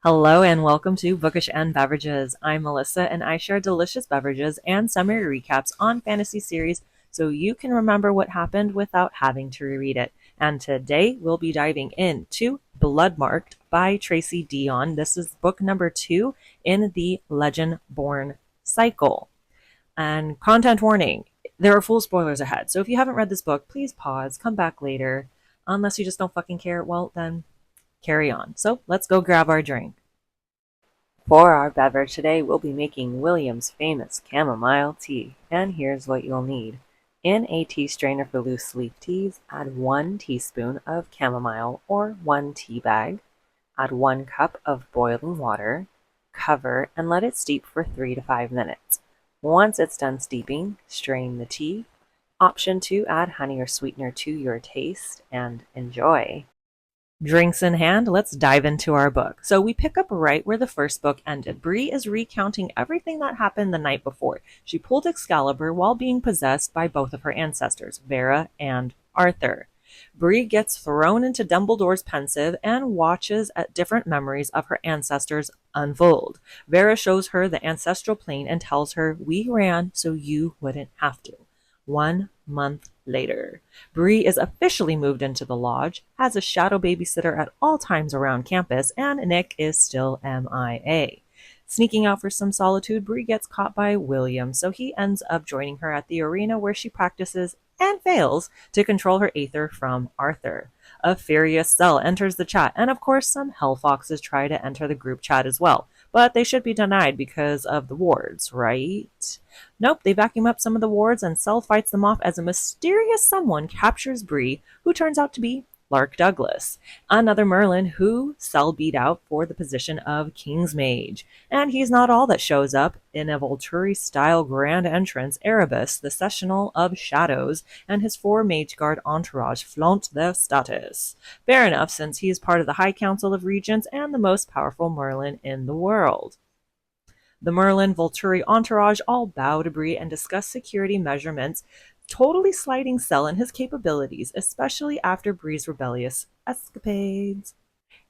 Hello and welcome to Bookish and Beverages. I'm Melissa and I share delicious beverages and summary recaps on fantasy series so you can remember what happened without having to reread it. And today we'll be diving into Bloodmarked by Tracy Deonn. This is book number 2 in the Legendborn Cycle. And content warning, there are full spoilers ahead. So if you haven't read this book, please pause, come back later. Unless you just don't fucking care, well then carry on. So let's go grab our drink. For our beverage today, we'll be making William's famous chamomile tea, and here's what you'll need. In a tea strainer for loose leaf teas, add 1 teaspoon of chamomile or 1 tea bag. Add 1 cup of boiling water, cover, and let it steep for 3 to 5 minutes. Once it's done steeping, strain the tea. Option 2, add honey or sweetener to your taste, and enjoy. Drinks in hand, let's dive into our book. So we pick up right where the first book ended. Bree is recounting everything that happened the night before. She pulled Excalibur while being possessed by both of her ancestors, Vera and Arthur. Bree gets thrown into Dumbledore's pensive and watches at different memories of her ancestors unfold. Vera shows her the ancestral plane and tells her, "We ran so you wouldn't have to." 1 month later, Bree is officially moved into the lodge, has a shadow babysitter at all times around campus, and Nick is still MIA. Sneaking out for some solitude, Bree gets caught by William, so he ends up joining her at the arena where she practices and fails to control her aether from Arthur. A furious Cell enters the chat, and of course some hellfoxes try to enter the group chat as well, but they should be denied because of the wards, right? Nope, they vacuum up some of the wards and Cell fights them off as a mysterious someone captures Bree, who turns out to be Lark Douglas, another Merlin who Cell beat out for the position of King's Mage. And he's not all that shows up. In a Volturi-style grand entrance, Erebus, the Sessional of Shadows, and his 4 Mage Guard entourage flaunt their status. Fair enough, since he is part of the High Council of Regents and the most powerful Merlin in the world. The Merlin Volturi entourage all bow to Bree and discuss security measurements, totally slighting Cell and his capabilities, especially after Bree's rebellious escapades.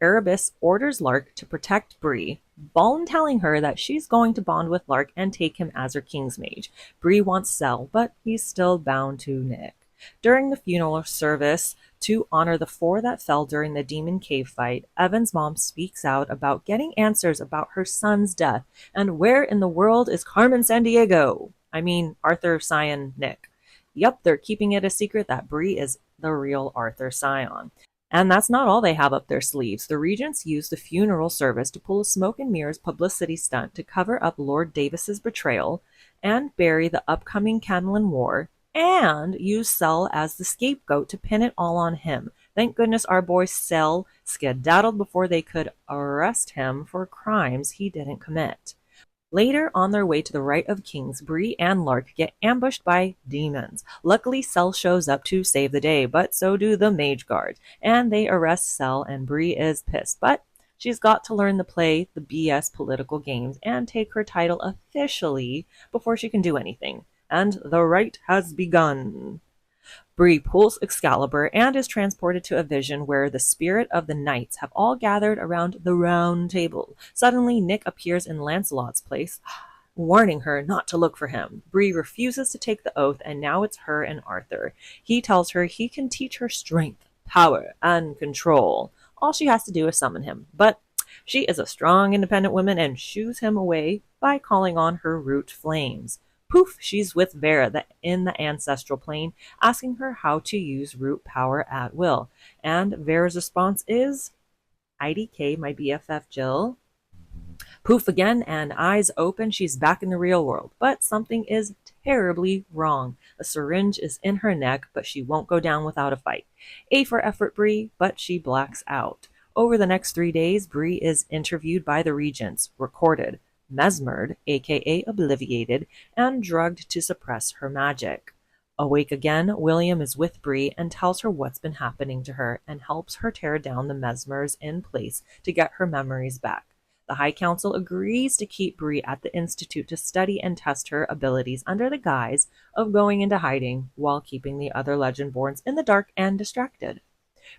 Erebus orders Lark to protect Bree, Balm telling her that she's going to bond with Lark and take him as her King's Mage. Bree wants Cell, but he's still bound to Nick. During the funeral service, to honor the 4 that fell during the Demon Cave fight, Evan's mom speaks out about getting answers about her son's death and where in the world is Carmen Sandiego? I mean, Arthur Scion Nick. Yup, they're keeping it a secret that Bree is the real Arthur Scion. And that's not all they have up their sleeves. The Regents use the funeral service to pull a smoke and mirrors publicity stunt to cover up Lord Davis's betrayal and bury the upcoming Canlin War, and use Cell as the scapegoat to pin it all on him. Thank goodness our boy Cell skedaddled before they could arrest him for crimes he didn't commit. Later, on their way to the Right of Kings, Bree and Lark get ambushed by demons. Luckily, Cell shows up to save the day, but so do the Mage Guard, and they arrest Cell, and Bree is pissed. But she's got to learn to play the BS political games and take her title officially before she can do anything. And the right has begun. Bree pulls Excalibur and is transported to a vision where the spirit of the knights have all gathered around the round table. Suddenly, Nick appears in Lancelot's place, warning her not to look for him. Bree refuses to take the oath, and now it's her and Arthur. He tells her he can teach her strength, power, and control. All she has to do is summon him. But she is a strong, independent woman and shoos him away by calling on her root flames. Poof, she's with Vera in the ancestral plane, asking her how to use root power at will. And Vera's response is, "IDK, my BFF Jill." Poof again, and eyes open, she's back in the real world. But something is terribly wrong. A syringe is in her neck, but she won't go down without a fight. A for effort, Bree, but she blacks out. Over the next 3 days, Bree is interviewed by the Regents, recorded, mesmered, aka obliviated, and drugged to suppress her magic. Awake again, William is with Bree and tells her what's been happening to her and helps her tear down the mesmers in place to get her memories back. The High Council agrees to keep Bree at the Institute to study and test her abilities under the guise of going into hiding while keeping the other Legendborns in the dark and distracted.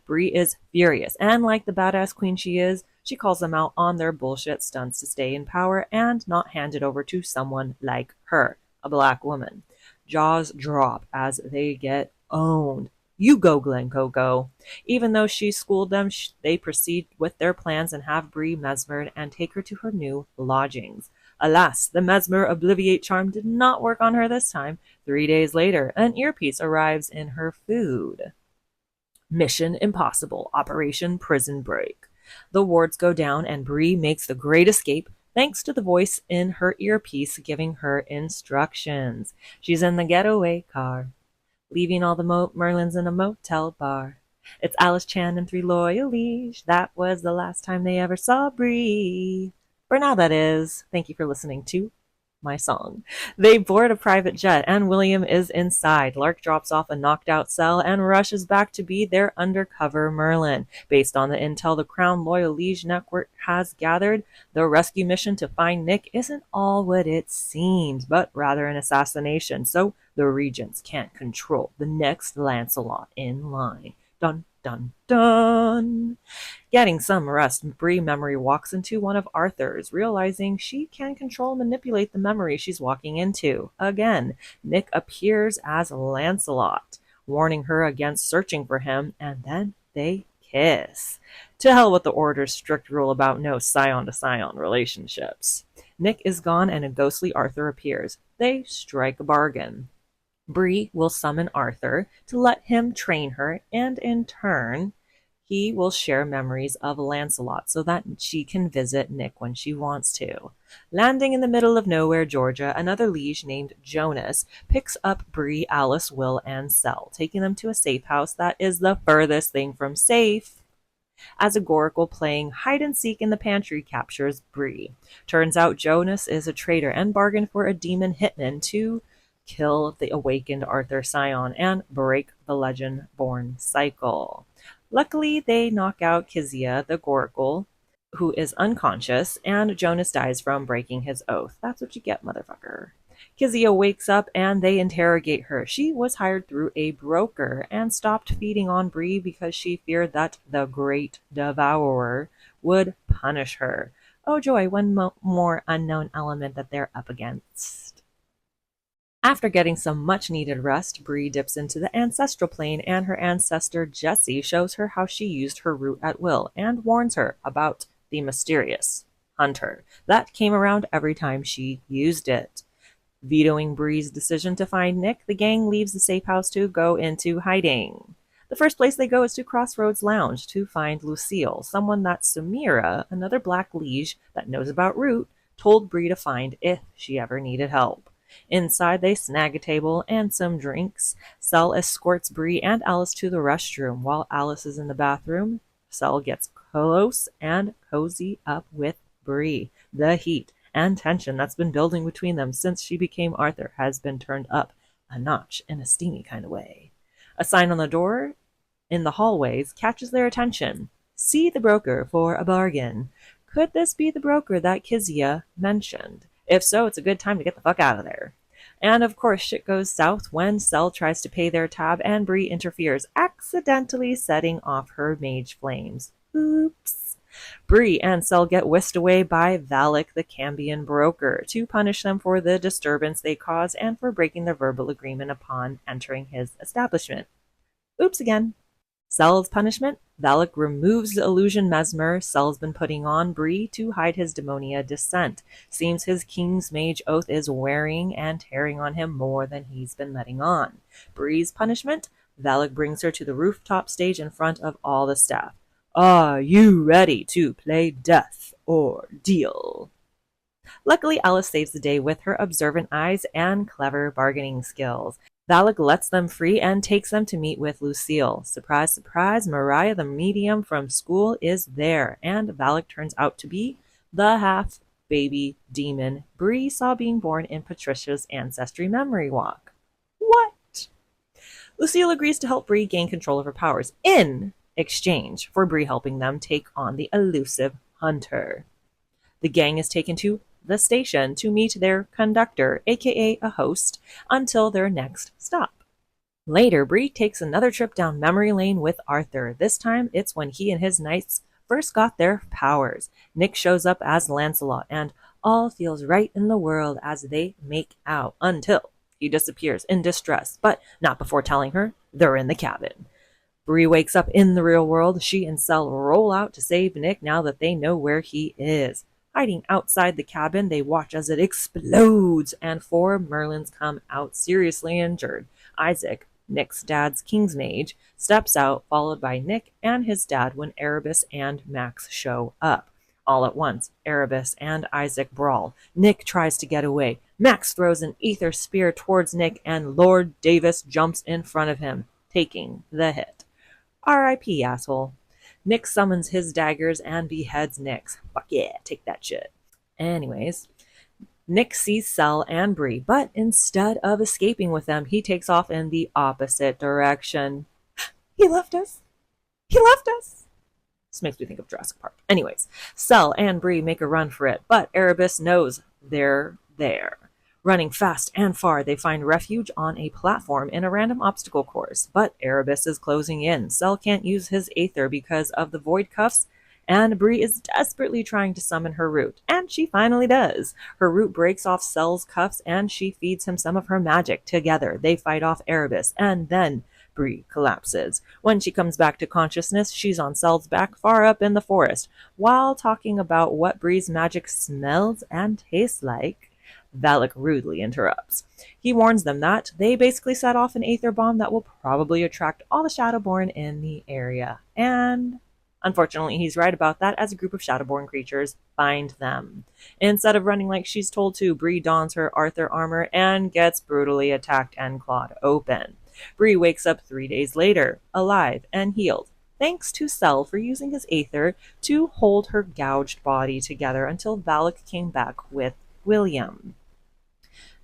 Bree is furious, and like the badass queen she is, She calls them out on their bullshit stunts to stay in power and not hand it over to someone like her, a black woman. Jaws drop as they get owned. You go, Glencoe, go. Even though she schooled them, they proceed with their plans and have Bree mesmered and take her to her new lodgings. Alas, the mesmer obliviate charm did not work on her this time. 3 days later, an earpiece arrives in her food. Mission impossible. Operation Prison Break. The wards go down and Bree makes the great escape thanks to the voice in her earpiece giving her instructions. She's in the getaway car, leaving all the Merlins in a motel bar. It's Alice Chan and 3 loyal liege. That was the last time they ever saw Bree. For now, that is. Thank you for listening to my song. They board a private jet and William is inside. Lark drops off a knocked out Cell and rushes back to be their undercover Merlin. Based on the intel the Crown Loyal Liege Network has gathered, the rescue mission to find Nick isn't all what it seems, but rather an assassination, so the regents can't control the next Lancelot in line. Dun dun dun. Getting some rest, Bree memory walks into one of Arthur's, realizing she can control and manipulate the memory she's walking into. Again, Nick appears as Lancelot, warning her against searching for him, and then they kiss. To hell with the Order's strict rule about no scion-to-scion relationships. Nick is gone and a ghostly Arthur appears. They strike a bargain. Bree will summon Arthur to let him train her, and in turn, he will share memories of Lancelot so that she can visit Nick when she wants to. Landing in the middle of nowhere, Georgia, another liege named Jonas picks up Bree, Alice, Will, and Cell, taking them to a safe house that is the furthest thing from safe. As a Goracle playing hide-and-seek in the pantry captures Bree. Turns out Jonas is a traitor and bargained for a demon hitman to kill the awakened Arthur Scion and break the Legendborn Cycle. Luckily, they knock out Kezia, the Goracle, who is unconscious, and Jonas dies from breaking his oath. That's what you get, motherfucker. Kezia wakes up and they interrogate her. She was hired through a broker and stopped feeding on Bree because she feared that the Great Devourer would punish her. Oh joy, one more unknown element that they're up against. After getting some much-needed rest, Bree dips into the ancestral plane and her ancestor Jessie shows her how she used her root at will and warns her about the mysterious hunter that came around every time she used it. Vetoing Bree's decision to find Nick, the gang leaves the safe house to go into hiding. The first place they go is to Crossroads Lounge to find Lucille, someone that Samira, another black liege that knows about Root, told Bree to find if she ever needed help. Inside, they snag a table and some drinks. Cell escorts Bree and Alice to the restroom. While Alice is in the bathroom, Cell gets close and cozy up with Bree. The heat and tension that's been building between them since she became Arthur has been turned up a notch in a steamy kind of way. A sign on the door in the hallways catches their attention. See the broker for a bargain. Could this be the broker that Kezia mentioned? If so, it's a good time to get the fuck out of there. And of course, shit goes south when Cell tries to pay their tab and Bree interferes, accidentally setting off her mage flames. Oops. Bree and Cell get whisked away by Valak, the Cambion broker, to punish them for the disturbance they caused and for breaking their verbal agreement upon entering his establishment. Oops again. Cell's punishment? Valak removes the illusion mesmer Cell's been putting on Bree to hide his demonia descent. Seems his King's Mage oath is wearing and tearing on him more than he's been letting on. Bree's punishment? Valak brings her to the rooftop stage in front of all the staff. Are you ready to play death or deal? Luckily, Alice saves the day with her observant eyes and clever bargaining skills. Valak lets them free and takes them to meet with Lucille. Surprise, surprise, Mariah the medium from school is there, and Valak turns out to be the half-baby demon Bree saw being born in Patricia's Ancestry Memory Walk. What? Lucille agrees to help Bree gain control of her powers in exchange for Bree helping them take on the elusive hunter. The gang is taken to the station to meet their conductor, aka a host, until their next stop. Later, Bree takes another trip down memory lane with Arthur. This time, it's when he and his knights first got their powers. Nick shows up as Lancelot, and all feels right in the world as they make out until he disappears in distress, but not before telling her they're in the cabin. Bree wakes up in the real world. She and Cell roll out to save Nick now that they know where he is. Hiding outside the cabin, they watch as it explodes, and 4 Merlins come out seriously injured. Isaac, Nick's dad's King's Mage, steps out, followed by Nick and his dad when Erebus and Max show up. All at once, Erebus and Isaac brawl. Nick tries to get away. Max throws an ether spear towards Nick, and Lord Davis jumps in front of him, taking the hit. R.I.P. asshole. Nick summons his daggers and beheads Nick's. Fuck yeah, take that shit. Anyways, Nick sees Cell and Bree, but instead of escaping with them, he takes off in the opposite direction. He left us. He left us. This makes me think of Jurassic Park. Anyways, Cell and Bree make a run for it, but Erebus knows they're there. Running fast and far, they find refuge on a platform in a random obstacle course, but Erebus is closing in. Cell can't use his Aether because of the void cuffs, and Bree is desperately trying to summon her root, and she finally does. Her root breaks off Cell's cuffs, and she feeds him some of her magic. Together, they fight off Erebus, and then Bree collapses. When she comes back to consciousness, she's on Cell's back far up in the forest. While talking about what Bree's magic smells and tastes like, Valak rudely interrupts. He warns them that they basically set off an Aether bomb that will probably attract all the Shadowborn in the area. And unfortunately, he's right about that as a group of Shadowborn creatures find them. Instead of running like she's told to, Bree dons her Arthur armor and gets brutally attacked and clawed open. Bree wakes up 3 days later, alive and healed, thanks to Cell for using his Aether to hold her gouged body together until Valak came back with William.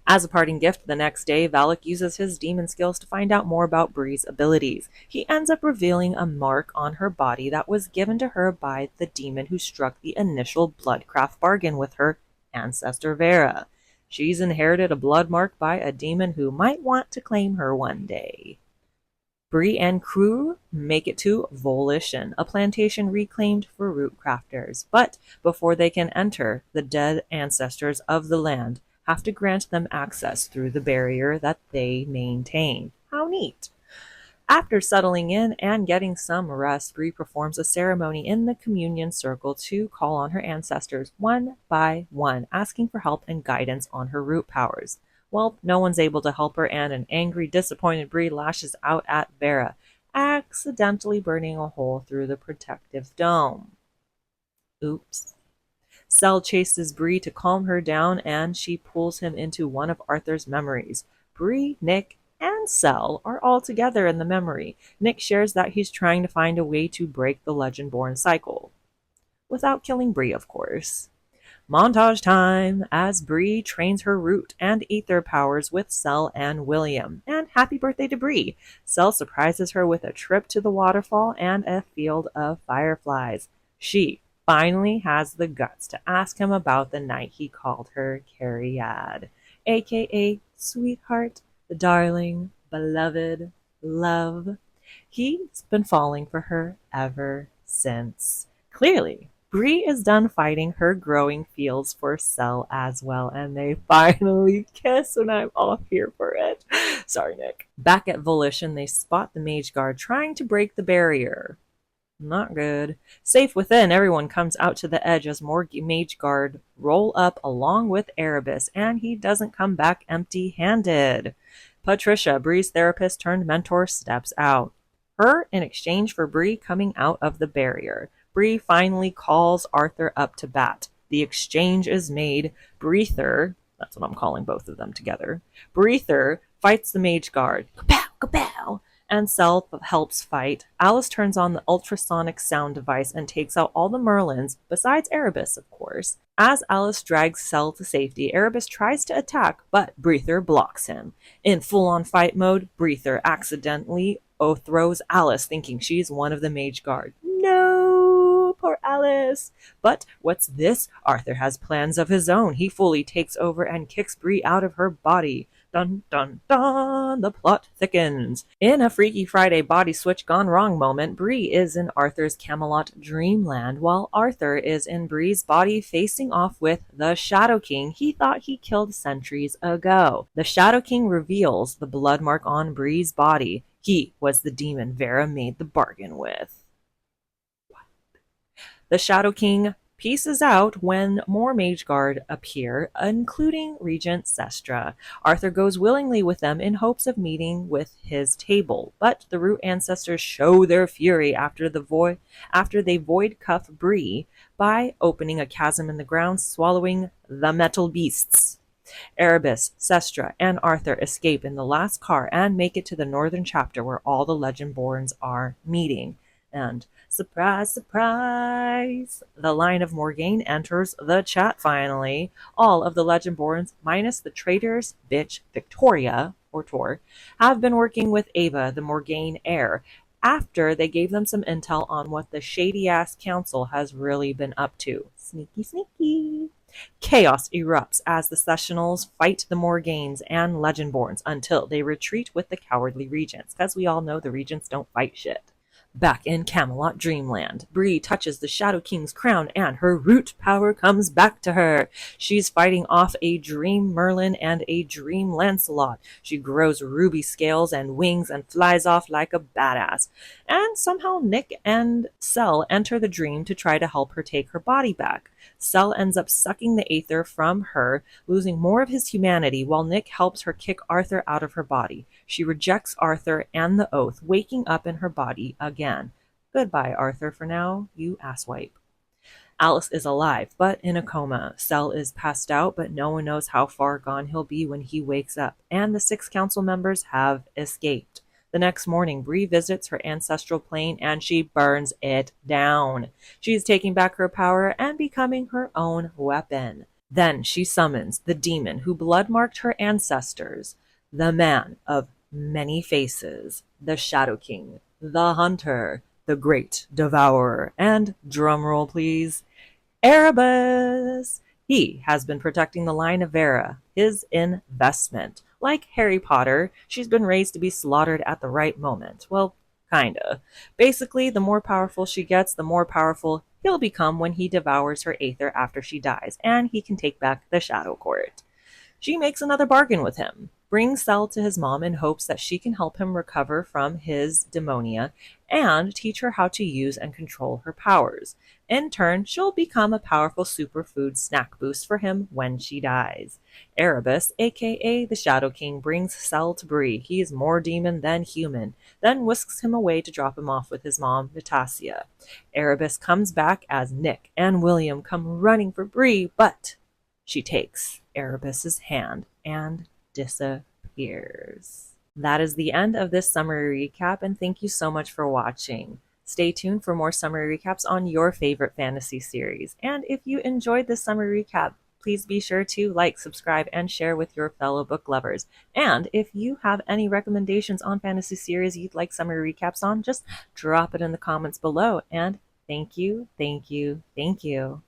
As a parting gift the next day, Valak uses his demon skills to find out more about Bree's abilities. He ends up revealing a mark on her body that was given to her by the demon who struck the initial Bloodcraft bargain with her ancestor Vera. She's inherited a blood mark by a demon who might want to claim her one day. Bree and crew make it to Volition, a plantation reclaimed for root crafters. But before they can enter, the dead ancestors of the land have to grant them access through the barrier that they maintain. How neat! After settling in and getting some rest, Bree performs a ceremony in the communion circle to call on her ancestors one by one, asking for help and guidance on her root powers. Well, no one's able to help her, and an angry, disappointed Bree lashes out at Vera, accidentally burning a hole through the protective dome. Oops. Cell chases Bree to calm her down, and she pulls him into one of Arthur's memories. Bree, Nick, and Cell are all together in the memory. Nick shares that he's trying to find a way to break the Legendborn Cycle. Without killing Bree, of course. Montage time as Bree trains her root and Aether powers with Cell and William. And happy birthday to Bree! Cell surprises her with a trip to the waterfall and a field of fireflies. She finally has the guts to ask him about the night he called her Cariad, aka sweetheart, darling, beloved, love. He's been falling for her ever since. Clearly, Bree is done fighting her growing feels for Cell as well, and they finally kiss, and I'm all here for it. Sorry, Nick. Back at Volition, they spot the Mage Guard trying to break the barrier. Not good. Safe within, everyone comes out to the edge as more Mage Guard roll up along with Erebus, and he doesn't come back empty-handed. Patricia, Bree's therapist turned mentor, steps out. Her in exchange for Bree coming out of the barrier. Bree finally calls Arthur up to bat. The exchange is made. Breather, that's what I'm calling both of them together, Breather fights the Mage Guard. Kapow, kapow! And Cell helps fight. Alice turns on the ultrasonic sound device and takes out all the Merlins, besides Erebus, of course. As Alice drags Cell to safety, Erebus tries to attack, but Breather blocks him. In full-on fight mode, Breather accidentally throws Alice, thinking she's one of the Mage Guard. No, poor Alice. But what's this? Arthur has plans of his own. He fully takes over and kicks Bree out of her body. Dun dun dun! The plot thickens. In a Freaky Friday body switch gone wrong moment, Bree is in Arthur's Camelot dreamland, while Arthur is in Bree's body facing off with the Shadow King he thought he killed centuries ago. The Shadow King reveals the blood mark on Bree's body. He was the demon Vera made the bargain with. The Shadow King pieces out when more Mage Guard appear, including Regent Sestra. Arthur goes willingly with them in hopes of meeting with his table, but the Root ancestors show their fury after they void cuff Bree by opening a chasm in the ground, swallowing the metal beasts. Erebus, Sestra, and Arthur escape in the last car and make it to the northern chapter where all the Legendborns are meeting. And surprise, surprise, the line of Morgaine enters the chat finally. All of the Legendborns, minus the traitor's bitch Victoria, or Tor, have been working with Ava, the Morgaine heir, after they gave them some intel on what the shady-ass council has really been up to. Sneaky, sneaky. Chaos erupts as the Sessionals fight the Morgaines and Legendborns until they retreat with the cowardly Regents, because we all know the Regents don't fight shit. Back in Camelot Dreamland, Bree touches the Shadow King's crown and her root power comes back to her. She's fighting off a Dream Merlin and a Dream Lancelot. She grows ruby scales and wings and flies off like a badass. And somehow Nick and Cell enter the dream to try to help her take her body back. Cell ends up sucking the aether from her, losing more of his humanity, while Nick helps her kick Arthur out of her body. She rejects Arthur and the oath, waking up in her body again. Goodbye, Arthur, for now, you asswipe. Alice is alive, but in a coma. Cell is passed out, but no one knows how far gone he'll be when he wakes up, and the 6 council members have escaped. The next morning, Bree visits her ancestral plane and she burns it down. She's taking back her power and becoming her own weapon. Then she summons the demon who blood-marked her ancestors, the man of many faces, the Shadow King, the Hunter, the Great Devourer, and, drumroll please, Erebus. He has been protecting the line of Vera, his investment. Like Harry Potter, she's been raised to be slaughtered at the right moment. Well, kinda. Basically, the more powerful she gets, the more powerful he'll become when he devours her aether after she dies, and he can take back the Shadow Court. She makes another bargain with him, brings Cell to his mom in hopes that she can help him recover from his demonia and teach her how to use and control her powers. In turn, she'll become a powerful superfood snack boost for him when she dies. Erebus, aka the Shadow King, brings Cell to Bree. He is more demon than human, then whisks him away to drop him off with his mom, Natasha. Erebus comes back as Nick and William come running for Bree, but she takes Erebus's hand and disappears. That is the end of this summary recap, and thank you so much for watching. Stay tuned for more summary recaps on your favorite fantasy series. And if you enjoyed this summary recap, please be sure to like, subscribe, and share with your fellow book lovers. And if you have any recommendations on fantasy series you'd like summary recaps on, just drop it in the comments below. And thank you, thank you, thank you.